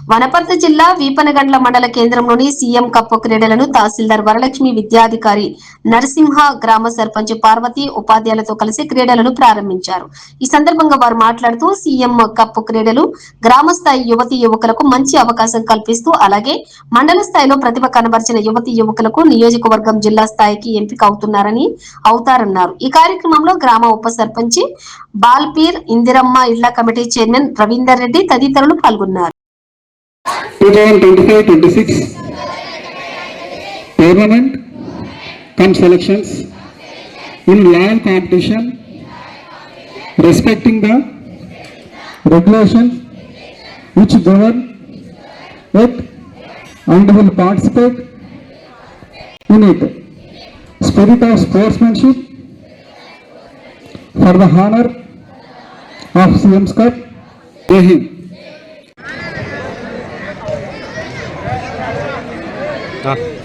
వనపర్తి జిల్లా వీపనగండ్ల మండల కేంద్రంలోని సీఎం కప్ క్రీడలను తహసీల్దార్ వరలక్ష్మి విద్యాధికారి నరసింహ గ్రామ సర్పంచ్ పార్వతి ఉపాధ్యాయులతో కలిసి క్రీడలను ప్రారంభించారు. ఈ సందర్భంగా వారు మాట్లాడుతూ సీఎం కప్ క్రీడలు గ్రామ స్థాయి యువతీ యువకులకు మంచి అవకాశం కల్పిస్తూ అలాగే మండల స్థాయిలో ప్రతిభ కనబర్చిన యువతీ యువకులకు నియోజకవర్గం జిల్లా స్థాయికి ఎంపిక అవుతారన్నారు. ఈ కార్యక్రమంలో గ్రామ ఉప సర్పంచ్ బాల్పీర్ ఇందిరమ్మ ఇళ్ల కమిటీ చైర్మన్ రవీందర్ రెడ్డి తదితరులు పాల్గొన్నారు. 2025-26 tournament cum selections in loyal competition respecting the regulations which govern it and will participate in it. Spirit of sportsmanship for the honor of CM's Cup. Jai Hind. हाँ